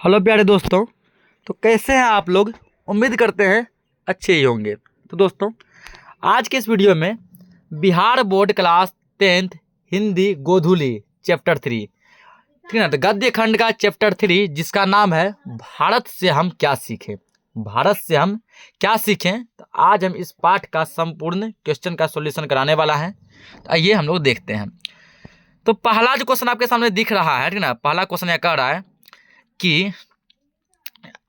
Hello प्यारे दोस्तों। तो कैसे हैं आप लोग? उम्मीद करते हैं अच्छे ही होंगे। तो दोस्तों, आज के इस वीडियो में Bihar board class 10th Hindi Godhuli chapter 3, ठीक है ना, तो गद्य खंड का चैप्टर 3 जिसका नाम है भारत से हम क्या सीखें। भारत से हम क्या सीखें, तो आज हम इस पाठ का संपूर्ण क्वेश्चन का सॉल्यूशन कराने वाला है। तो आइए हम लोग देखते हैं। तो पहला जो क्वेश्चन आपके सामने दिख रहा है, ठीक है ना, पहला क्वेश्चन यह कह रहा है कि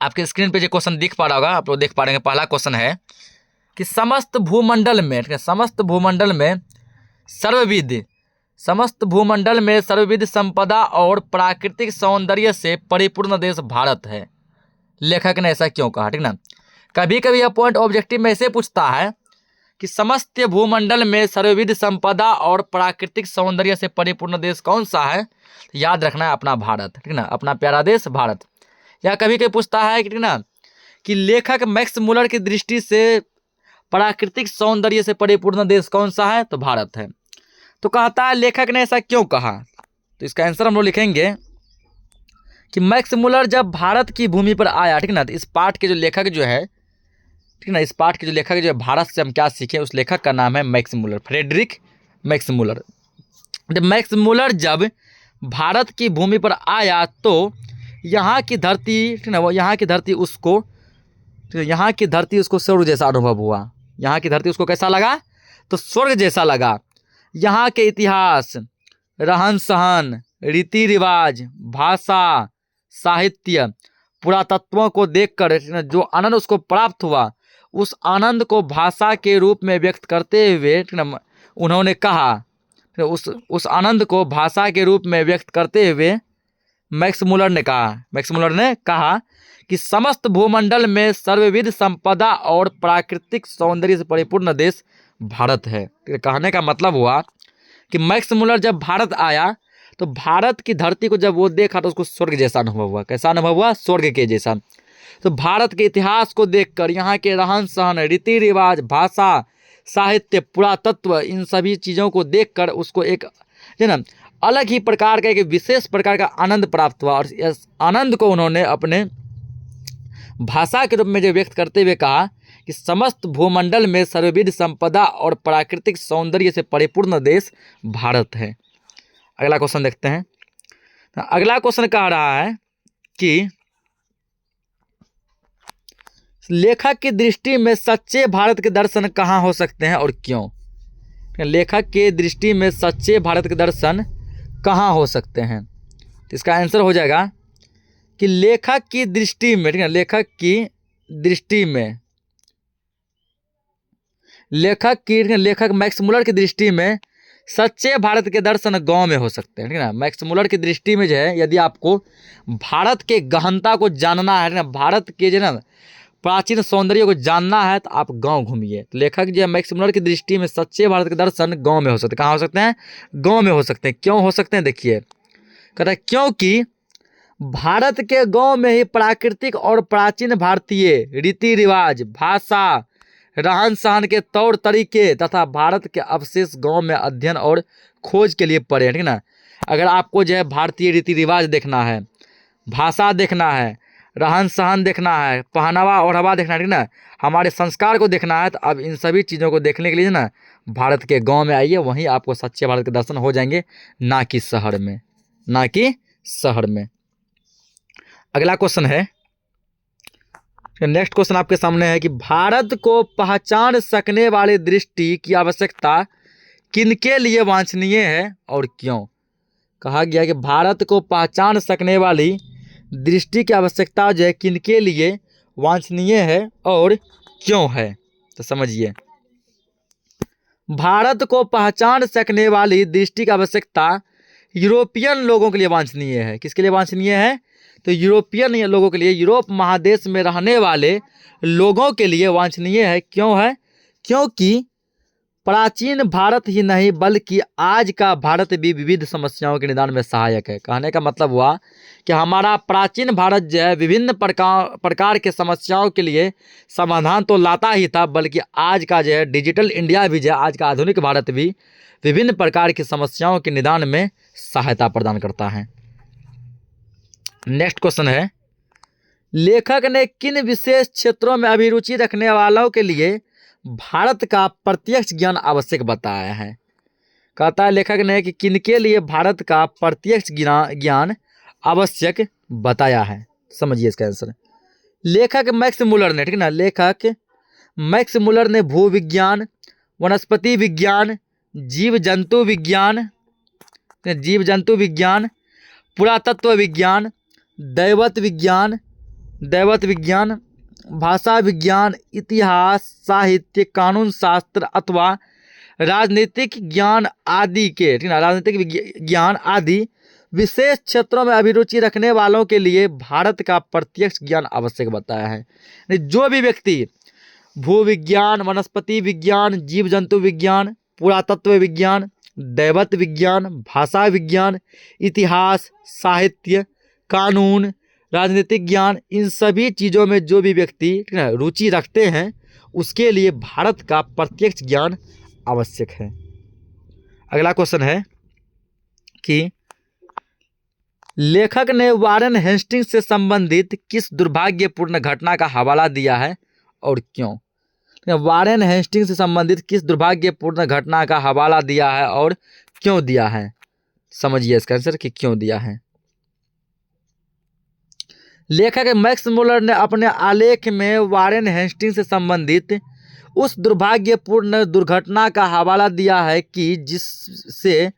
आपके स्क्रीन पे जो क्वेश्चन दिख पा रहा होगा, आप लोग देख पा रहे हैं। पहला क्वेश्चन है कि समस्त भूमंडल में, ठीक है, समस्त भूमंडल में सर्वविध संपदा और प्राकृतिक सौंदर्य से परिपूर्ण देश भारत है। लेखक ने ऐसा क्यों कहा, ठीक ना। कभी कभी यह पॉइंट ऑब्जेक्टिव में ऐसे पूछता है कि समस्त भूमंडल में सर्वविध संपदा और प्राकृतिक सौंदर्य से परिपूर्ण देश कौन सा है? याद रखना है अपना भारत, ठीक ना, अपना प्यारा देश भारत। या कभी कभी पूछता है कि, ठीक ना, कि लेखक मैक्स मुलर की दृष्टि से प्राकृतिक सौंदर्य से परिपूर्ण देश कौन सा है? तो भारत है। तो कहता है लेखक ने ऐसा क्यों कहा, तो इसका आंसर हम लोग लिखेंगे कि मैक्स मुलर जब भारत की भूमि पर आया, ठीक ना, तो इस पाठ के जो लेखक जो है, ठीक ना, इस पाठ के जो लेखक जो है भारत से हम क्या सीखें, उस लेखक का नाम है Max Muller, Friedrich Max Muller. जब मैक्स मुलर जब भारत की भूमि पर आया तो यहाँ की धरती, ठीक ना, वो यहाँ की धरती उसको, यहाँ की धरती उसको स्वर्ग जैसा अनुभव हुआ। यहाँ की धरती उसको कैसा लगा? तो स्वर्ग जैसा लगा। यहाँ के इतिहास, रहन सहन, रीति रिवाज, भाषा, साहित्य, पुरातत्वों को देखकर जो आनंद उसको प्राप्त हुआ, उस आनंद को भाषा के रूप में व्यक्त करते हुए, ठीक ना, उन्होंने कहा, उस आनंद को भाषा के रूप में व्यक्त करते हुए मैक्स मुलर ने कहा कि समस्त भूमंडल में सर्वविध संपदा और प्राकृतिक सौंदर्य से परिपूर्ण देश भारत है। कहने का मतलब हुआ कि मैक्स मुलर जब भारत आया तो भारत की धरती को जब वो देखा तो उसको स्वर्ग जैसा अनुभव हुआ। कैसा अनुभव हुआ? स्वर्ग के जैसा। तो भारत के इतिहास को देखकर, यहाँ के रहन सहन, रीति रिवाज, भाषा, साहित्य, पुरातत्व, इन सभी चीज़ों को देखकर उसको एक, है ना, अलग ही प्रकार का, एक विशेष प्रकार का आनंद प्राप्त हुआ। और इस आनंद को उन्होंने अपने भाषा के रूप में जो व्यक्त करते हुए कहा कि समस्त भूमंडल में सर्वविध संपदा और प्राकृतिक सौंदर्य से परिपूर्ण देश भारत है। अगला क्वेश्चन देखते हैं। अगला क्वेश्चन कह रहा है कि लेखक की दृष्टि में सच्चे भारत के दर्शन कहाँ हो सकते हैं और क्यों? लेखक के दृष्टि में सच्चे भारत के दर्शन कहाँ हो सकते हैं? तो इसका आंसर हो जाएगा कि लेखक की दृष्टि में, ठीक है, लेखक मैक्स मुलर की दृष्टि में सच्चे भारत के दर्शन गांव में हो सकते हैं, ठीक है ना। मैक्स मुलर की दृष्टि में जो है, यदि आपको भारत के गहनता को जानना है ना, भारत के जो ना प्राचीन सौंदर्य को जानना है, तो आप गांव घूमिए। तो लेखक जो है मैक्स मुलर की दृष्टि में सच्चे भारत के दर्शन गांव में हो सकते हैं। कहाँ हो सकते हैं? गांव में हो सकते हैं। क्यों हो सकते हैं? देखिए, कहता है क्योंकि भारत के गांव में ही प्राकृतिक और प्राचीन भारतीय रीति रिवाज, भाषा, रहन सहन के तौर तरीके तथा भारत के अवशेष गांव में अध्ययन और खोज के लिए पड़े हैं, ठीक ना। अगर आपको जो है भारतीय रीति रिवाज देखना है, भाषा देखना है, रहन सहन देखना है, पहनावा ओढ़ावा देखना है, ठीक ना, हमारे संस्कार को देखना है, तो अब इन सभी चीज़ों को देखने के लिए ना भारत के गांव में आइए, वहीं आपको सच्चे भारत के दर्शन हो जाएंगे, ना कि शहर में। अगला क्वेश्चन है, नेक्स्ट क्वेश्चन आपके सामने है कि भारत को पहचान सकने वाली दृष्टि की आवश्यकता किनके लिए वांछनीय है और क्यों? कहा गया कि भारत को पहचान सकने वाली दृष्टि की आवश्यकता जो है किनके लिए वांछनीय है और क्यों है? तो समझिए, भारत को पहचान सकने वाली दृष्टि की आवश्यकता यूरोपियन लोगों के लिए वांछनीय है। किसके लिए वांछनीय है? तो यूरोपियन लोगों के लिए, यूरोप महादेश में रहने वाले लोगों के लिए वांछनीय है। क्यों है? क्योंकि प्राचीन भारत ही नहीं बल्कि आज का भारत भी विविध समस्याओं के निदान में सहायक है। कहने का मतलब हुआ कि हमारा प्राचीन भारत जो है विभिन्न प्रकार के समस्याओं के लिए समाधान तो लाता ही था, बल्कि आज का जो है डिजिटल इंडिया भी जो है, आज का आधुनिक भारत भी विभिन्न प्रकार की समस्याओं के निदान में सहायता प्रदान करता है। नेक्स्ट क्वेश्चन है लेखक ने किन विशेष क्षेत्रों में अभिरुचि रखने वालों के लिए भारत का प्रत्यक्ष ज्ञान आवश्यक बताया है? कहता है लेखक ने कि किनके लिए भारत का प्रत्यक्ष ज्ञान आवश्यक बताया है। समझिए इसका आंसर। लेखक मैक्स मुलर ने, ठीक है ना, लेखक मैक्स मुलर ने भूविज्ञान, वनस्पति विज्ञान, जीव जंतु विज्ञान, पुरातत्व विज्ञान, दैवत विज्ञान, भाषा विज्ञान, इतिहास, साहित्य, कानून शास्त्र अथवा राजनीतिक ज्ञान आदि के, ठीक है, राजनीतिक ज्ञान आदि विशेष क्षेत्रों में अभिरुचि रखने वालों के लिए भारत का प्रत्यक्ष ज्ञान आवश्यक बताया है। जो भी व्यक्ति भूविज्ञान, वनस्पति विज्ञान, जीव जंतु विज्ञान, पुरातत्व विज्ञान, दैवत विज्ञान, भाषा विज्ञान, इतिहास, साहित्य, कानून, राजनीतिक ज्ञान, इन सभी चीज़ों में जो भी व्यक्ति, ठीक है, रुचि रखते हैं उसके लिए भारत का प्रत्यक्ष ज्ञान आवश्यक है। अगला क्वेश्चन है कि लेखक ने वारेन हेस्टिंग्स से संबंधित किस दुर्भाग्यपूर्ण घटना का हवाला दिया है और क्यों? वारेन हेस्टिंग्स से संबंधित किस दुर्भाग्यपूर्ण घटना का हवाला दिया है और क्यों दिया है? समझिए इसका आंसर कि क्यों दिया है। लेखक मैक्स मुलर ने अपने आलेख में वारेन हेस्टिंग्स से संबंधित उस दुर्भाग्यपूर्ण दुर्घटना का हवाला दिया है कि जिससे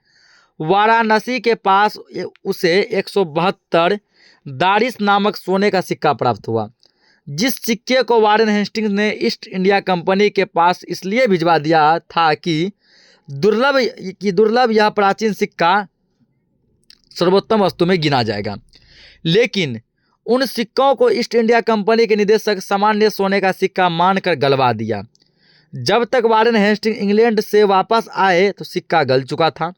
वाराणसी के पास उसे 172 दारिस नामक सोने का सिक्का प्राप्त हुआ, जिस सिक्के को वारेन हेस्टिंग्स ने ईस्ट इंडिया कंपनी के पास इसलिए भिजवा दिया था कि दुर्लभ यह प्राचीन सिक्का सर्वोत्तम वस्तु में गिना जाएगा। लेकिन उन सिक्कों को ईस्ट इंडिया कंपनी के निदेशक सामान्य सोने का सिक्का मानकर गलवा दिया। जब तक वारेन हेस्टिंग्स इंग्लैंड से वापस आए तो सिक्का गल चुका था।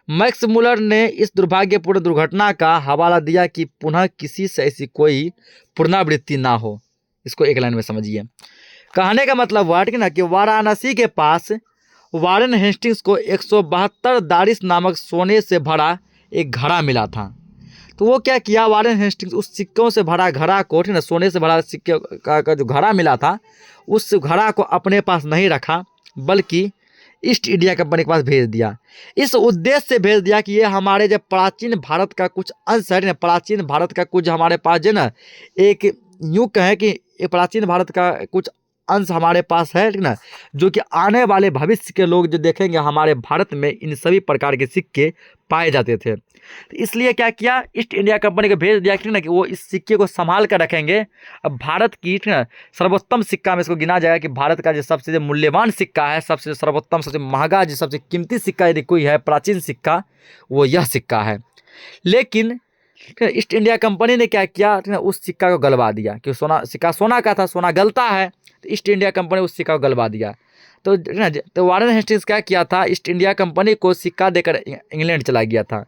मैक्स मुलर ने इस दुर्भाग्यपूर्ण दुर्घटना का हवाला दिया कि पुनः किसी से ऐसी कोई पुनरावृत्ति ना हो। इसको एक लाइन में समझिए। कहने का मतलब हुआ कि ना कि वाराणसी के पास वारेन हेस्टिंग्स को 172 दारिस नामक सोने से भरा एक घड़ा मिला था। तो वो क्या किया, वारेन हेस्टिंग्स उस सिक्कों से भरा घड़ा को, ठीक ना, सोने से भरा सिक्के का जो घड़ा मिला था उस घड़ा को अपने पास नहीं रखा बल्कि ईस्ट इंडिया कंपनी के पास भेज दिया। इस उद्देश्य से भेज दिया कि ये हमारे जब प्राचीन भारत का कुछ अंश है ना, प्राचीन भारत का कुछ हमारे पास जो ना, एक यूँ कहें कि ये प्राचीन भारत का कुछ अंश हमारे पास है, ठीक ना, जो कि आने वाले भविष्य के लोग जो देखेंगे हमारे भारत में इन सभी प्रकार के सिक्के पाए जाते थे। तो इसलिए क्या किया, ईस्ट इंडिया कंपनी को भेज दिया, ठीक ना, कि वो इस सिक्के को संभाल कर रखेंगे। अब भारत की, ठीक ना, सर्वोत्तम सिक्का में इसको गिना जाएगा कि भारत का जो सबसे मूल्यवान सिक्का है, सबसे सर्वोत्तम, सबसे महंगा, जो सबसे कीमती सिक्का यदि कोई है प्राचीन सिक्का, वो यह सिक्का है। लेकिन ईस्ट इंडिया कंपनी ने क्या किया, ठीक ना, उस सिक्का को गलवा दिया कि सिक्का सोना का था, सोना गलता है, तो ईस्ट इंडिया कंपनी उस सिक्का को गलवा दिया। तो वारेन हेस्टिंग्स क्या किया था, ईस्ट इंडिया कंपनी को सिक्का देकर इंग्लैंड चला गया था।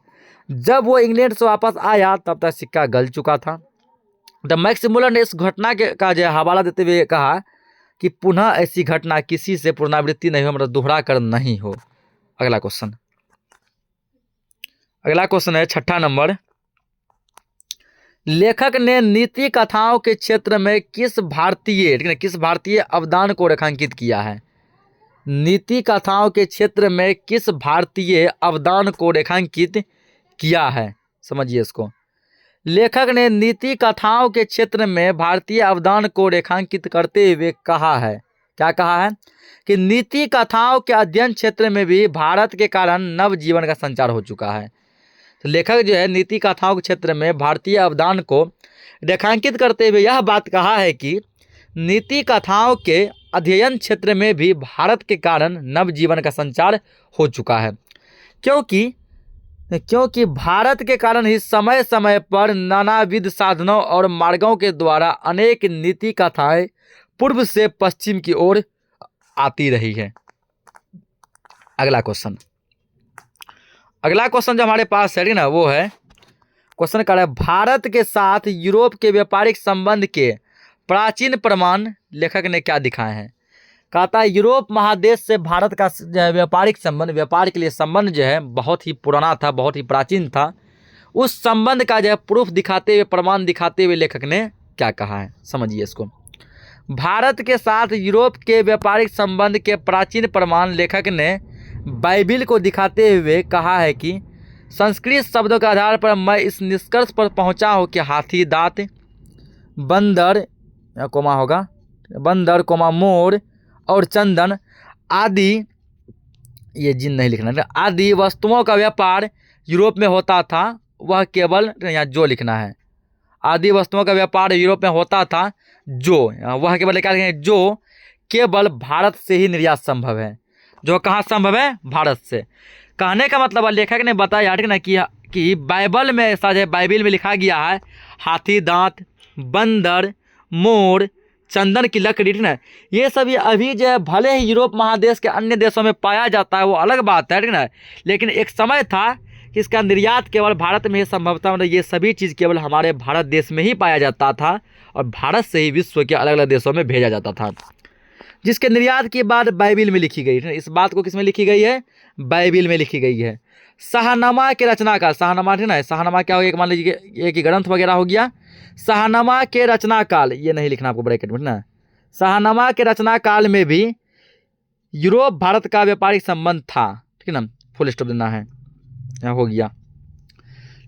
जब वो इंग्लैंड से वापस आया तब तक सिक्का गल चुका था। द मैक्स मुलर ने इस घटना का जो हवाला देते हुए कहा कि पुनः ऐसी घटना किसी से पुनरावृत्ति नहीं हो, मतलब दोहरा कर नहीं हो। अगला क्वेश्चन है 6ठा नंबर। लेखक ने नीति कथाओं के क्षेत्र में किस भारतीय अवदान को रेखांकित किया है? नीति कथाओं के क्षेत्र में किस भारतीय अवदान को रेखांकित किया है? समझिए इसको। लेखक ने नीति कथाओं के क्षेत्र में भारतीय अवदान को रेखांकित करते हुए कहा है, क्या कहा है कि नीति कथाओं के अध्ययन क्षेत्र में भी भारत के कारण नव जीवन का संचार हो चुका है। तो लेखक जो है नीति कथाओं के क्षेत्र में भारतीय अवदान को रेखांकित करते हुए यह बात कहा है कि नीति कथाओं के अध्ययन क्षेत्र में भी भारत के कारण नव जीवन का संचार हो चुका है, क्योंकि भारत के कारण ही समय समय पर नानाविध साधनों और मार्गों के द्वारा अनेक नीति कथाएं पूर्व से पश्चिम की ओर आती रही है। अगला क्वेश्चन जो हमारे पास है ना, वो है क्वेश्चन कर रहा है भारत के साथ यूरोप के व्यापारिक संबंध के प्राचीन प्रमाण लेखक ने क्या दिखाए हैं? कहता है यूरोप महादेश से भारत का जो है व्यापारिक संबंध, व्यापार के लिए संबंध जो है बहुत ही पुराना था, बहुत ही प्राचीन था। उस संबंध का जो है प्रूफ दिखाते हुए, प्रमाण दिखाते हुए लेखक ने क्या कहा है, समझिए इसको। भारत के साथ यूरोप के व्यापारिक संबंध के प्राचीन प्रमाण लेखक ने बाइबिल को दिखाते हुए कहा है कि संस्कृत शब्दों के आधार पर मैं इस निष्कर्ष पर पहुंचा हूं कि हाथी दांत, बंदर कोमा होगा, बंदर कोमा मोर और चंदन आदि, ये जिन नहीं लिखना है, आदि वस्तुओं का व्यापार यूरोप में होता था। वह केवल, यहाँ जो लिखना है, आदि वस्तुओं का व्यापार यूरोप में होता था जो, वह केवल क्या लिखेंगे, जो केवल भारत से ही निर्यात संभव है। जो कहाँ संभव है, भारत से। कहने का मतलब लेखक ने बताया ठीक ना कि बाइबल में ऐसा है, बाइबिल में लिखा गया है हाथी दांत, बंदर, मोर, चंदन की लकड़ी, ठीक ना, ये सभी अभी जो है भले ही यूरोप महादेश के अन्य देशों में पाया जाता है, वो अलग बात है, ठीक ना, लेकिन एक समय था कि इसका निर्यात केवल भारत में ही संभव था। मतलब ये सभी चीज़ केवल हमारे भारत देश में ही पाया जाता था और भारत से ही विश्व के अलग अलग देशों में भेजा जाता था, जिसके निर्यात की बात बाइबिल में लिखी गई है। इस बात को किसमें लिखी गई है, बाइबिल में लिखी गई है। शाहनामा के रचनाकार, शाहनामा ठीक ना, शाहनामा क्या हो गया, मान लीजिए एक ग्रंथ वगैरह हो गया। शाहनामा के रचना काल, ये नहीं लिखना आपको ब्रैकेट में ना, शाहनामा के रचना काल में भी यूरोप भारत का व्यापारिक संबंध था, ठीक है ना, फुल स्टॉप देना है, यहाँ हो गया,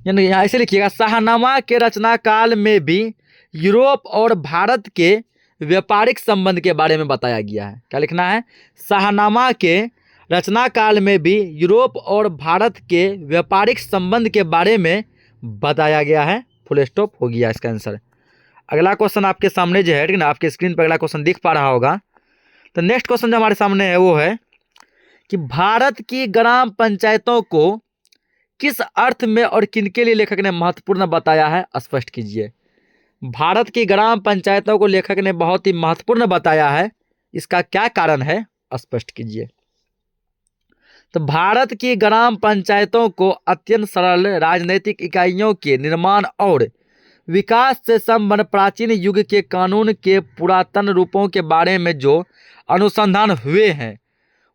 यानी यहाँ ऐसे लिखिएगा, शाहनामा के रचना काल में भी यूरोप और भारत के व्यापारिक संबंध के बारे में बताया गया है। क्या लिखना है, शाहनामा के रचना काल में भी यूरोप और भारत के व्यापारिक संबंध के बारे में बताया गया है, फुल स्टॉप, हो गया इसका आंसर। अगला क्वेश्चन आपके सामने जो है, ठीक ना, आपके स्क्रीन पर अगला क्वेश्चन दिख पा रहा होगा। तो नेक्स्ट क्वेश्चन जो हमारे सामने है वो है कि भारत की ग्राम पंचायतों को किस अर्थ में और किनके लिए लेखक ने महत्वपूर्ण बताया है, स्पष्ट कीजिए। भारत की ग्राम पंचायतों को लेखक ने बहुत ही महत्वपूर्ण बताया है, इसका क्या कारण है, स्पष्ट कीजिए। तो भारत की ग्राम पंचायतों को अत्यंत सरल राजनीतिक इकाइयों के निर्माण और विकास से संबंध प्राचीन युग के कानून के पुरातन रूपों के बारे में जो अनुसंधान हुए हैं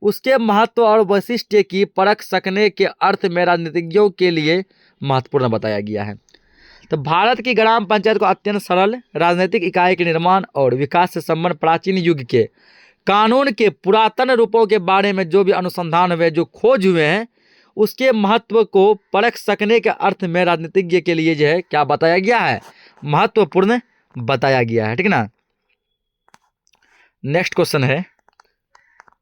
उसके महत्व और वैशिष्ट्य की परख सकने के अर्थ में राजनीतिज्ञों के लिए महत्वपूर्ण बताया गया है। तो भारत की ग्राम पंचायत को अत्यंत सरल राजनीतिक इकाई के निर्माण और विकास से संबंध प्राचीन युग के कानून के पुरातन रूपों के बारे में जो भी अनुसंधान हुए, जो खोज हुए हैं, उसके महत्व को परख सकने के अर्थ में राजनीतिज्ञ के लिए जो है क्या बताया गया है, महत्वपूर्ण बताया गया है, ठीक ना। नेक्स्ट क्वेश्चन है,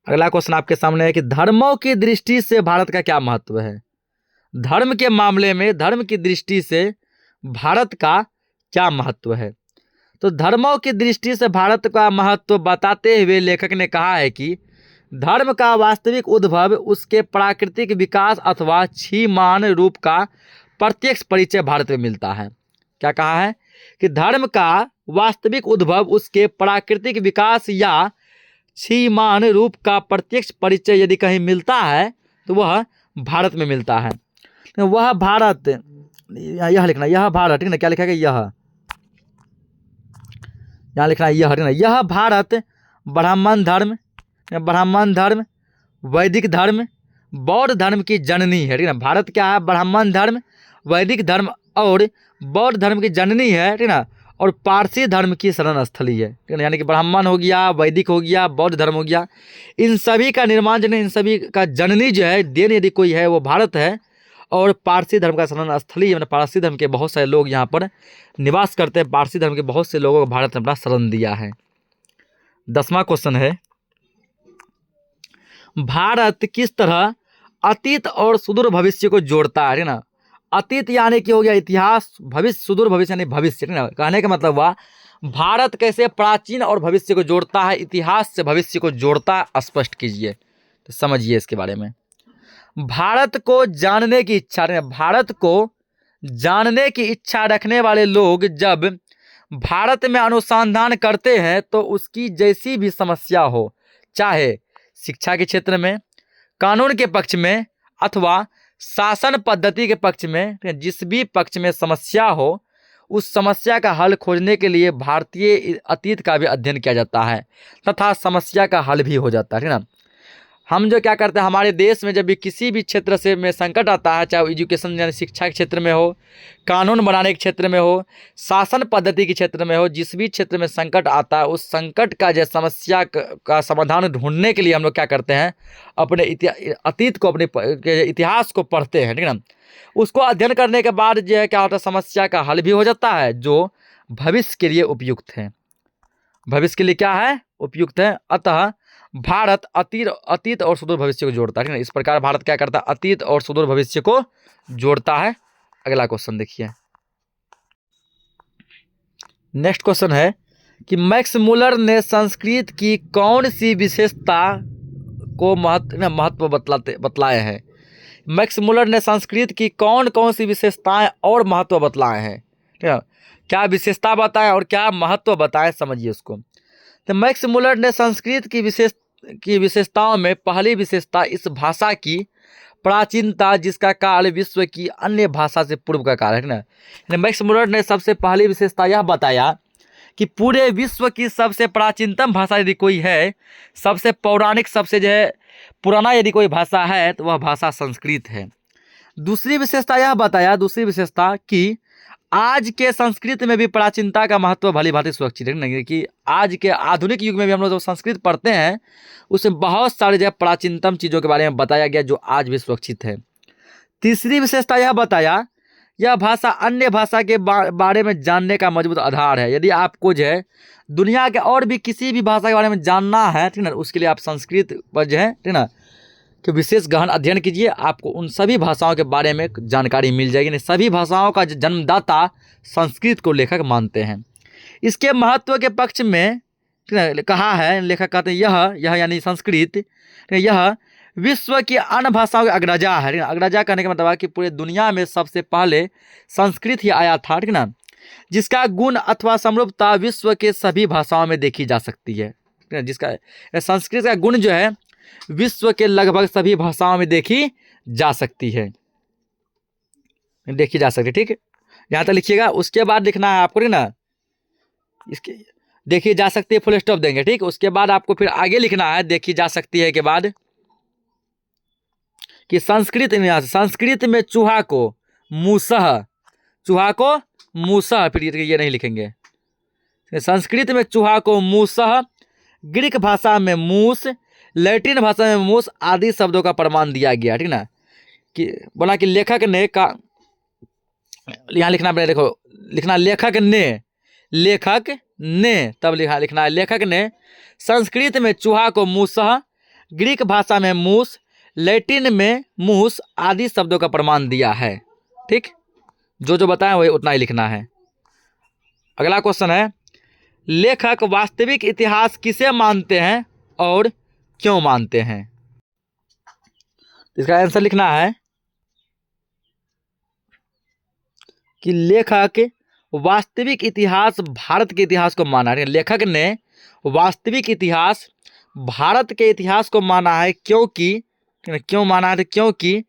अगला क्वेश्चन आपके सामने है कि धर्मों की दृष्टि से भारत का क्या महत्व है। धर्म के मामले में, धर्म की दृष्टि से भारत का क्या महत्व है। तो धर्मों की दृष्टि से भारत का महत्व बताते हुए लेखक ने कहा है कि धर्म का वास्तविक उद्भव उसके प्राकृतिक विकास अथवा क्षीयमान रूप का प्रत्यक्ष परिचय भारत में मिलता है। क्या कहा है कि धर्म का वास्तविक उद्भव उसके प्राकृतिक विकास या क्षीयमान रूप का प्रत्यक्ष परिचय यदि कहीं मिलता है तो वह भारत में मिलता है। तो वह भारत, यह लिखना, यह भारत, ठीक ना, क्या लिखा गया, यह यहाँ लिखना है, यह, ठीक ना, यह भारत ब्राह्मण धर्म, वैदिक धर्म, बौद्ध धर्म की जननी है, ठीक ना। भारत क्या है, ब्राह्मण धर्म, वैदिक धर्म और बौद्ध धर्म की जननी है, ठीक ना, और पारसी धर्म की शरण स्थली है, ठीक ना। यानी कि ब्राह्मण हो गया, वैदिक हो गया, बौद्ध धर्म हो गया, इन सभी का निर्माण जो है, इन सभी का जननी जो है, देन यदि कोई है वो भारत है। और पारसी धर्म का शरण स्थली, मतलब पारसी धर्म के बहुत सारे लोग यहाँ पर निवास करते हैं। पारसी धर्म के बहुत से लोगों को भारत ने अपना शरण दिया है। 10वां क्वेश्चन है, भारत किस तरह अतीत और सुदूर भविष्य को जोड़ता है, ठीक ना। अतीत यानी कि हो गया इतिहास, भविष्य, सुदूर भविष्य यानी भविष्य, ठीक ना। कहने का मतलब हुआ भारत कैसे प्राचीन और भविष्य को जोड़ता है, इतिहास से भविष्य को जोड़ता है, स्पष्ट कीजिए। तो समझिए इसके बारे में। भारत को जानने की इच्छा, भारत को जानने की इच्छा रखने वाले लोग जब भारत में अनुसंधान करते हैं तो उसकी जैसी भी समस्या हो, चाहे शिक्षा के क्षेत्र में, कानून के पक्ष में अथवा शासन पद्धति के पक्ष में, जिस भी पक्ष में समस्या हो, उस समस्या का हल खोजने के लिए भारतीय अतीत का भी अध्ययन किया जाता है तथा समस्या का हल भी हो जाता है, ठीक ना। हम जो क्या करते हैं, हमारे देश में जब भी किसी भी क्षेत्र से में संकट आता है, चाहे वो एजुकेशन यानी शिक्षा के क्षेत्र में हो, कानून बनाने के क्षेत्र में हो, शासन पद्धति के क्षेत्र में हो, जिस भी क्षेत्र में संकट आता है उस संकट का जो समस्या का समाधान ढूंढने के लिए हम लोग क्या करते हैं, अपने अतीत को, अपने इतिहास को पढ़ते हैं, ठीक है ना। उसको अध्ययन करने के बाद जो है क्या होता है, समस्या का हल भी हो जाता है जो भविष्य के लिए उपयुक्त है। भविष्य के लिए क्या है, उपयुक्त है। अतः भारत अतीत और सुदूर भविष्य को जोड़ता है, ठीक है। इस प्रकार भारत क्या करता है, अतीत और सुदूर भविष्य को जोड़ता है। अगला क्वेश्चन देखिए। नेक्स्ट क्वेश्चन है कि मैक्स मुलर ने संस्कृत की कौन सी विशेषता को महत्व बतलाए हैं। मैक्स मुलर ने संस्कृत की कौन कौन सी विशेषताएं और महत्व बतलाए हैं, ठीक है। क्या विशेषता बताएं और क्या महत्व बताएं, समझिए उसको। तो मैक्स मुलर ने संस्कृत की विशेषताओं में पहली विशेषता इस भाषा की प्राचीनता, जिसका काल विश्व की अन्य भाषा से पूर्व का काल है ना। मैक्स मुलर ने सबसे पहली विशेषता यह बताया कि पूरे विश्व की सबसे प्राचीनतम भाषा यदि कोई है, सबसे पौराणिक, सबसे जो है पुराना यदि कोई भाषा है तो वह भाषा संस्कृत है। दूसरी विशेषता यह बताया, दूसरी विशेषता कि आज के संस्कृत में भी प्राचीनता का महत्व भली भांति सुरक्षित है, नहीं कि आज के आधुनिक युग में भी हम लोग जो संस्कृत पढ़ते हैं उसमें बहुत सारे जो है प्राचीनतम चीज़ों के बारे में बताया गया जो आज भी सुरक्षित है। तीसरी विशेषता यह बताया, यह भाषा अन्य भाषा के बारे में जानने का मजबूत आधार है। यदि आपको जो है दुनिया के और भी किसी भी भाषा के बारे में जानना है, ठीक ना, उसके लिए आप संस्कृत पर जो है, ठीक ना, कि विशेष गहन अध्ययन कीजिए, आपको उन सभी भाषाओं के बारे में जानकारी मिल जाएगी। नहीं, सभी भाषाओं का जन्मदाता संस्कृत को लेखक मानते हैं। इसके महत्व के पक्ष में कहा है, लेखक कहते हैं यह यानी संस्कृत, यह विश्व की अन्य भाषाओं के अग्रजा है। अग्रजा कहने का मतलब है कि पूरे दुनिया में सबसे पहले संस्कृत ही आया था, ठीक ना, जिसका गुण अथवा समरूपता विश्व के सभी भाषाओं में देखी जा सकती है। जिसका संस्कृत का गुण जो है विश्व के लगभग सभी भाषाओं में देखी जा सकती है, देखी जा सकती है, ठीक है। यहाँ तक लिखिएगा, उसके बाद लिखना है आपको, ठीक ना, इसके देखी जा सकती है फुल स्टॉप देंगे, ठीक। उसके बाद आपको फिर आगे लिखना है देखी जा सकती है के बाद कि संस्कृत में, संस्कृत में चूहा को मूसह, चूहा को मूसह, फिर ये नहीं लिखेंगे। संस्कृत में चूहा को मूसह, ग्रीक भाषा में मूस, लैटिन भाषा में मूस आदि शब्दों का प्रमाण दिया गया, ठीक ना। कि बोला कि लेखक ने का, यहाँ लिखना अपने, देखो लिखना लेखक ने तब लिखना है लेखक ने संस्कृत में चूहा को मूसह, ग्रीक भाषा में मूस, लैटिन में मूस आदि शब्दों का प्रमाण दिया है, ठीक। जो बताएं वही उतना ही लिखना है। अगला क्वेश्चन है, लेखक वास्तविक इतिहास किसे मानते हैं और क्यों मानते हैं। इसका आंसर लिखना है कि लेखक वास्तविक इतिहास भारत के इतिहास को माना है। लेखक ने वास्तविक इतिहास भारत के इतिहास को माना है, क्यों माना है, क्योंकि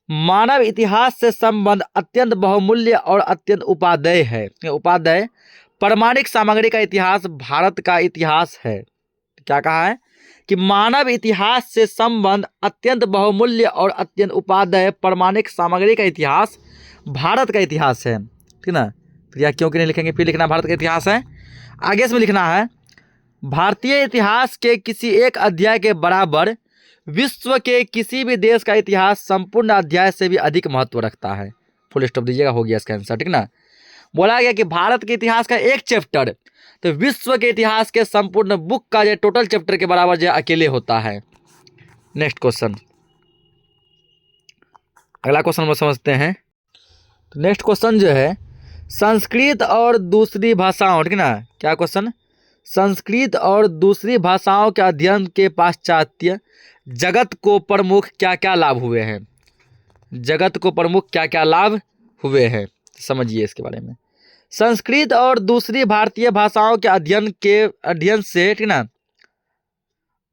मानव इतिहास से संबंध अत्यंत बहुमूल्य और अत्यंत उपादेय है। उपादेय प्रामाणिक सामग्री का इतिहास भारत का इतिहास है। क्या कहा है कि मानव इतिहास से संबंध अत्यंत बहुमूल्य और अत्यंत उपादेय प्रामाणिक सामग्री का इतिहास भारत का इतिहास है, ठीक ना। फिर या क्योंकि नहीं लिखेंगे, फिर लिखना भारत का इतिहास है। आगे इसमें लिखना है भारतीय इतिहास के किसी एक अध्याय के बराबर विश्व के किसी भी देश का इतिहास संपूर्ण अध्याय से भी अधिक महत्व रखता है। फुल स्टॉप दीजिएगा, हो गया इसका आंसर, ठीक ना। बोला गया कि भारत के इतिहास का एक चैप्टर तो विश्व के इतिहास के संपूर्ण बुक का जो टोटल चैप्टर के बराबर जो अकेले होता है। नेक्स्ट क्वेश्चन, अगला क्वेश्चन हम समझते हैं। तो नेक्स्ट क्वेश्चन जो है संस्कृत और दूसरी भाषाओं, ठीक ना। क्या क्वेश्चन, संस्कृत और दूसरी भाषाओं के अध्ययन के पाश्चात्य जगत को प्रमुख क्या क्या लाभ हुए हैं। जगत को प्रमुख क्या क्या लाभ हुए हैं, समझिए इसके बारे में। संस्कृत और दूसरी भारतीय भाषाओं के अध्ययन से, ठीक ना,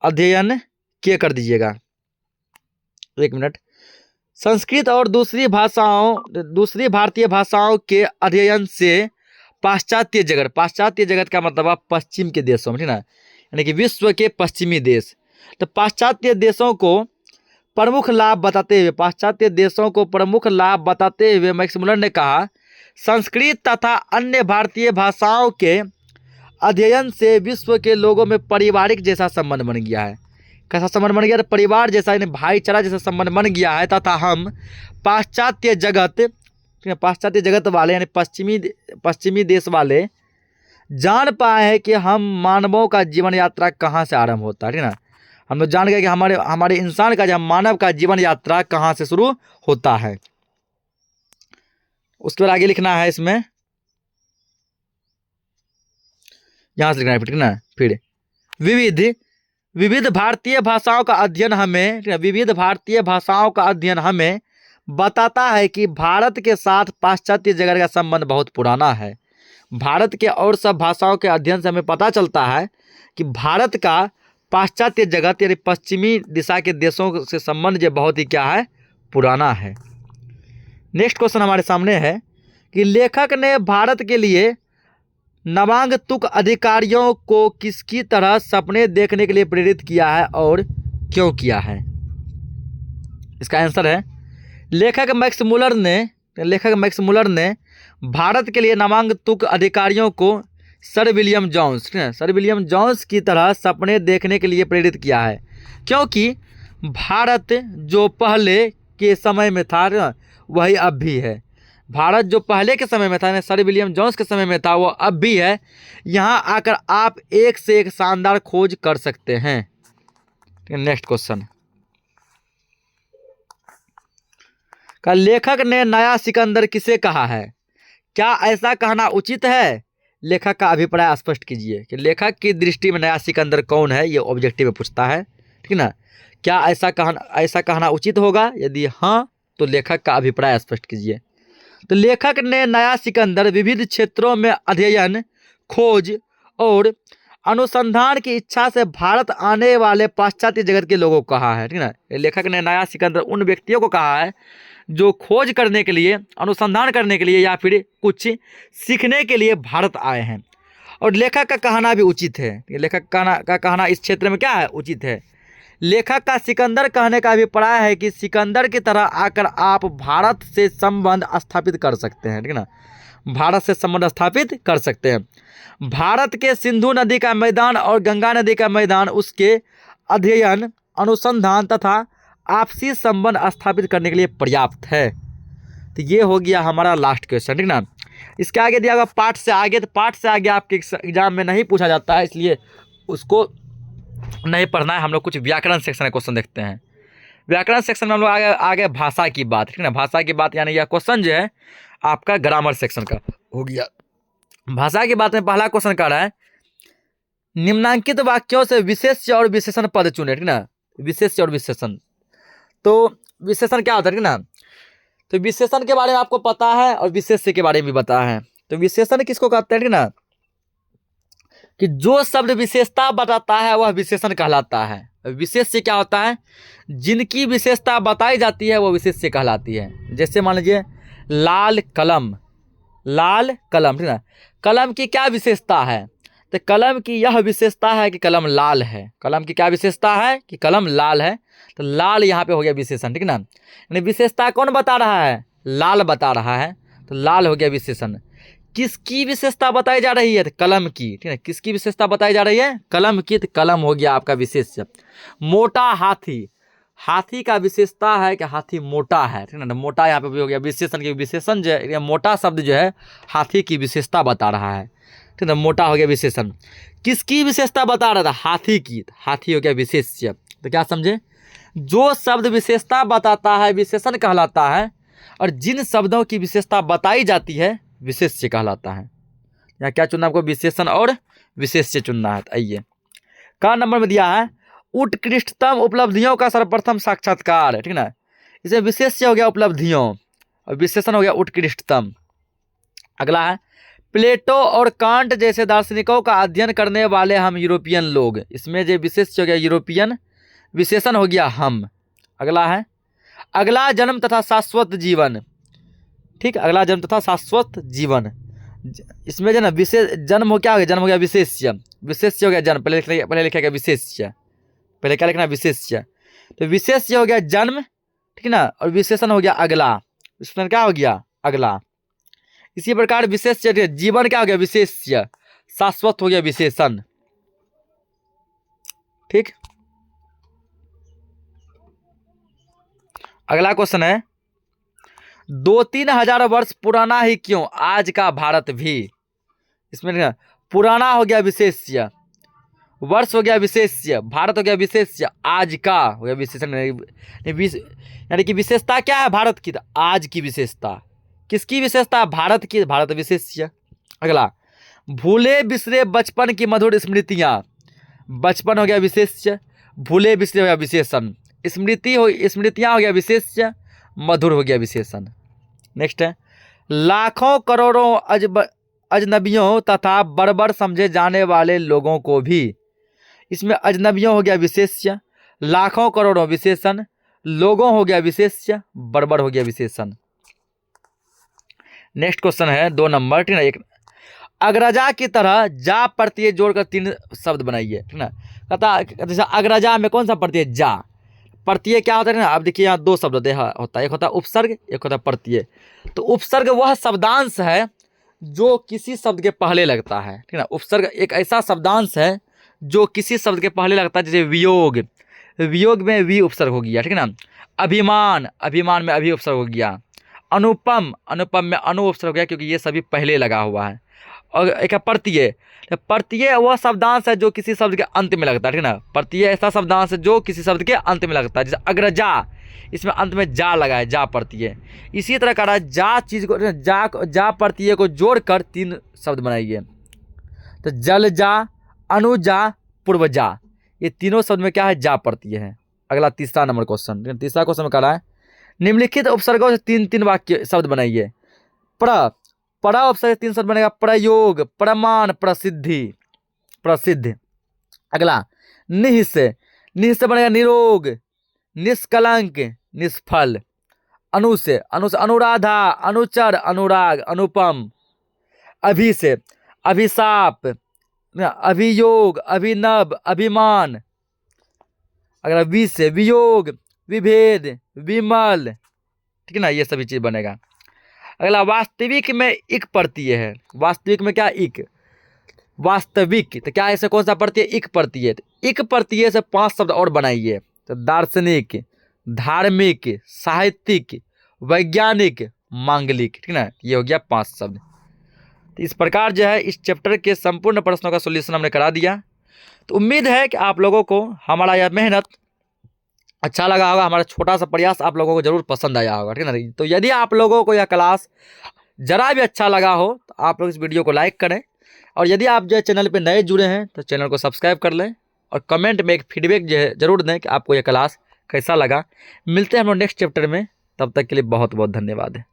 अध्ययन के कर दीजिएगा, एक मिनट। संस्कृत और दूसरी भारतीय भाषाओं के अध्ययन से पाश्चात्य जगत का मतलब है पश्चिम के देशों में, ठीक ना, यानी कि विश्व के पश्चिमी देश, तो पाश्चात्य देशों को प्रमुख लाभ बताते हुए मैक्स मुलर ने कहा, संस्कृत तथा अन्य भारतीय भाषाओं के अध्ययन से विश्व के लोगों में पारिवारिक जैसा संबंध बन गया है। कैसा संबंध बन गया? परिवार जैसा, यानी भाईचारा जैसा संबंध बन गया है, तथा हम पाश्चात्य जगत वाले यानी पश्चिमी देश वाले जान पाए हैं कि हम मानवों का जीवन यात्रा कहाँ से आरंभ होता है, ठीक ना। हम लोग जान गए कि हमारे इंसान का, जब मानव का जीवन यात्रा कहाँ से शुरू होता है। उसके बाद आगे लिखना है, इसमें यहाँ से लिखना है, ठीक ना। फिर विविध भारतीय भाषाओं का अध्ययन हमें बताता है कि भारत के साथ पाश्चात्य जगत का संबंध बहुत पुराना है। भारत के और सब भाषाओं के अध्ययन से हमें पता चलता है कि भारत का पाश्चात्य जगत यानी पश्चिमी दिशा के देशों से संबंध जो बहुत ही क्या है, पुराना है। नेक्स्ट क्वेश्चन हमारे सामने है कि लेखक ने भारत के लिए नवागंतुक अधिकारियों को किसकी तरह सपने देखने के लिए प्रेरित किया है और क्यों किया है? इसका आंसर है, लेखक मैक्स मुलर ने भारत के लिए नवागंतुक अधिकारियों को सर विलियम जॉन्स की तरह सपने देखने के लिए प्रेरित किया है, क्योंकि भारत जो पहले के समय में था वही अब भी है। भारत जो पहले के समय में था, सर विलियम जॉन्स के समय में था, वो अब भी है। यहाँ आकर आप एक से एक शानदार खोज कर सकते हैं। नेक्स्ट क्वेश्चन का, लेखक ने नया सिकंदर किसे कहा है? क्या ऐसा कहना उचित है? लेखक का अभिप्राय स्पष्ट कीजिए कि लेखक की दृष्टि में नया सिकंदर कौन है, ये ऑब्जेक्टिव में पूछता है, ठीक ना। क्या ऐसा कहना उचित होगा? यदि हाँ तो लेखक का अभिप्राय स्पष्ट कीजिए। तो लेखक ने नया सिकंदर विविध क्षेत्रों में अध्ययन, खोज और अनुसंधान की इच्छा से भारत आने वाले पाश्चात्य जगत के लोगों को कहा है, ठीक ना। लेखक ने नया सिकंदर उन व्यक्तियों को कहा है जो खोज करने के लिए, अनुसंधान करने के लिए या फिर कुछ सीखने के लिए भारत आए हैं। और लेखक का कहना भी उचित है। लेखक का कहना इस क्षेत्र में क्या है, उचित है। लेखक का सिकंदर कहने का अभिप्राय है कि सिकंदर की तरह आकर आप भारत से संबंध स्थापित कर सकते हैं, ठीक ना। भारत से संबंध स्थापित कर सकते हैं। भारत के सिंधु नदी का मैदान और गंगा नदी का मैदान उसके अध्ययन, अनुसंधान तथा आपसी संबंध स्थापित करने के लिए पर्याप्त है। तो ये हो गया हमारा लास्ट क्वेश्चन, ठीक ना। इसके आगे दिया हुआ पार्ट से आगे, तो पार्ट से आगे आपके एग्जाम में नहीं पूछा जाता है, इसलिए उसको नहीं पढ़ना है। हम लोग कुछ व्याकरण सेक्शन का क्वेश्चन देखते हैं। व्याकरण सेक्शन में हम लोग आगे भाषा की बात, ठीक ना। भाषा की बात यानी यह क्वेश्चन जो है आपका ग्रामर सेक्शन का हो गया। भाषा की बात में पहला क्वेश्चन कर रहा है, निम्नांकित वाक्यों से विशेष्य और विशेषण पद चुने, ठीक ना। विशेष्य और विशेषण, तो विशेषण क्या होता है, ठीक ना। तो विशेषण के बारे में आपको पता है और विशेष्य के बारे में भी पता है। तो विशेषण किसको कहते हैं, ठीक ना, कि जो शब्द विशेषता बताता है वह विशेषण कहलाता है। विशेष्य क्या होता है, जिनकी विशेषता बताई जाती है वो विशेष्य कहलाती है। जैसे मान लीजिए लाल कलम, ठीक ना। कलम की क्या विशेषता है? तो कलम की यह विशेषता है कि कलम लाल है। कलम की क्या विशेषता है कि कलम लाल है। तो लाल यहाँ पे हो गया विशेषण, ठीक ना। यानी विशेषता कौन बता रहा है? लाल बता रहा है, तो लाल हो गया विशेषण। किसकी विशेषता बताई जा रही है? तो कलम की, ठीक है। किसकी विशेषता बताई जा रही है? कलम की, तो कलम हो गया आपका विशेष्य। मोटा हाथी, हाथी का विशेषता है कि हाथी मोटा है, ठीक है ना। मोटा यहाँ पे भी हो गया विशेषण। की विशेषण जो है, मोटा शब्द जो है हाथी की विशेषता बता रहा है, ठीक है। मोटा हो गया विशेषण। किसकी विशेषता बता रहा था? हाथी की, हाथी हो गया विशेष्य। तो क्या समझे, जो शब्द विशेषता बताता है विशेषण कहलाता है, और जिन शब्दों की विशेषता बताई जाती है विशेष्य कहलाता है। यहाँ क्या चुनना आपको? विशेषण और विशेष्य चुनना है। आइए, का नंबर में दिया है उत्कृष्टतम उपलब्धियों का सर्वप्रथम साक्षात्कार, ठीक ना। इसमें विशेष्य हो गया उपलब्धियों और विशेषण हो गया उत्कृष्टतम। अगला है प्लेटो और कांट जैसे दार्शनिकों का अध्ययन करने वाले हम यूरोपियन लोग। इसमें जो विशेष्य हो गया यूरोपियन, विशेषण हो गया हम। अगला है अगला जन्म तथा शाश्वत जीवन, ठीक। अगला जन्म तथा शाश्वत जीवन, इसमें जो ना विशेष जन्म हो क्या हो गया? जन्म हो गया विशेष्य। विशेष्य हो गया जन्म, पहले लिखेगा विशेष्य, पहले क्या लिखना है, विशेष्य। तो विशेष्य हो गया जन्म, ठीक है ना, और विशेषण हो गया अगला, विशेषण क्या हो गया, अगला। इसी प्रकार विशेष्य जीवन क्या हो गया, विशेष्य, शाश्वत हो गया विशेषण। ठीक, अगला क्वेश्चन है 2-3 हजार वर्ष पुराना ही क्यों आज का भारत भी। इसमें पुराना हो गया विशेष्य, वर्ष हो गया विशेष्य, भारत हो गया विशेष्य, आज का हो गया विशेषण। यानी कि विशेषता क्या है भारत की, तो आज की विशेषता। किसकी विशेषता, भारत की, भारत विशेष्य। अगला, भूले बिसरे बचपन की मधुर स्मृतियां, बचपन हो गया विशेष्य, भूले बिसरे हो गया विशेषण, स्मृतियां हो गया विशेष्य, मधुर हो गया विशेषण। नेक्स्ट है, लाखों करोड़ों अजनबियों तथा बर्बर समझे जाने वाले लोगों को भी, इसमें अजनबियों हो गया विशेष्य, लाखों करोड़ों विशेषण, लोगों हो गया विशेष्य, बर्बर हो गया विशेषण। नेक्स्ट क्वेश्चन है 2 नंबर, ठीक ना, एक अग्रजा की तरह जा प्रत्यय जोड़कर 3 शब्द बनाइए, ठीक ना। कहता जैसे अग्रजा में कौन सा प्रत्यय, जा। प्रत्यय क्या होता है ना, अब देखिए यहाँ 2 शब्द होता है, एक होता है उपसर्ग, एक होता है प्रत्यय। तो उपसर्ग वह शब्दांश है जो किसी शब्द के पहले लगता है, ठीक ना। उपसर्ग एक ऐसा शब्दांश है जो किसी शब्द के पहले लगता है, जैसे वियोग, वियोग में वी उपसर्ग हो गया, ठीक है ना। अभिमान, अभिमान में अभी उपसर्ग हो गया। अनुपम, अनुपम में अनु उपसर्ग हो गया क्योंकि ये सभी पहले लगा हुआ है। और एक प्रत्यय, प्रत्यय वह शब्दांश है जो किसी शब्द के अंत में लगता है, ठीक है ना। प्रत्यय ऐसा शब्दांश है जो किसी शब्द के अंत में लगता है, जैसे अग्रजा, इसमें अंत में जा लगा है, जा प्रत्यय। इसी तरह का जा चीज को, जा प्रत्यय को जोड़कर 3 शब्द बनाइए। तो जल जा, अनुजा, पूर्वजा, ये तीनों शब्द में क्या है, जा प्रत्यय है। अगला तीसरा नंबर क्वेश्चन, तीसरा क्वेश्चन कह रहा है निम्नलिखित उपसर्गों से 3-3 वाक्य शब्द बनाइए। परा उपसर्ग 3 शब्द बनेगा, प्रयोग, प्रमाण, प्रसिद्धि, प्रसिद्ध। अगला निह से बनेगा निरोग, निष्कलंक, निष्फल। अनु से अनुराधा, अनुचर, अनुराग, अनुपम। अभि से अभिशाप, अभियोग, अभिनव, अभिमान। अगला वि से वियोग, विभेद, विमल, ठीक है ना, ये सभी चीज बनेगा। अगला वास्तविक में इक प्रत्यय है, वास्तविक में क्या, इक, वास्तविक, तो क्या ऐसे कौन सा प्रत्यय, इक प्रत्यय। तो इक प्रत्यय से 5 शब्द और बनाइए। तो दार्शनिक, धार्मिक, साहित्यिक, वैज्ञानिक, मांगलिक, ठीक ना, ये हो गया 5 शब्द। तो इस प्रकार जो है इस चैप्टर के संपूर्ण प्रश्नों का सॉल्यूशन हमने करा दिया। तो उम्मीद है कि आप लोगों को हमारा यह मेहनत अच्छा लगा होगा, हमारा छोटा सा प्रयास आप लोगों को जरूर पसंद आया होगा, ठीक है ना। तो यदि आप लोगों को यह क्लास जरा भी अच्छा लगा हो तो आप लोग इस वीडियो को लाइक करें, और यदि आप जो चैनल पे नए जुड़े हैं तो चैनल को सब्सक्राइब कर लें, और कमेंट में एक फीडबैक जो है जरूर दें कि आपको यह क्लास कैसा लगा। मिलते हैं हम लोग नेक्स्ट चैप्टर में, तब तक के लिए बहुत बहुत धन्यवाद है।